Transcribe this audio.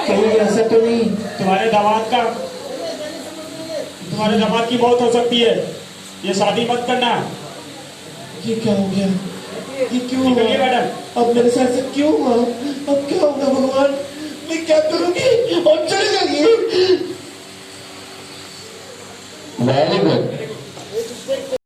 कहीं ऐसा तो नहीं? तुम्हारे दामाद की मौत हो सकती है, ये शादी मत करना। ये क्या हो गया? ये क्यों हुआ? निकलिए मैडम। अब मेरे साथ से क्यों हुआ? अब क्या होगा भगवान? मैं क्या करूंगी?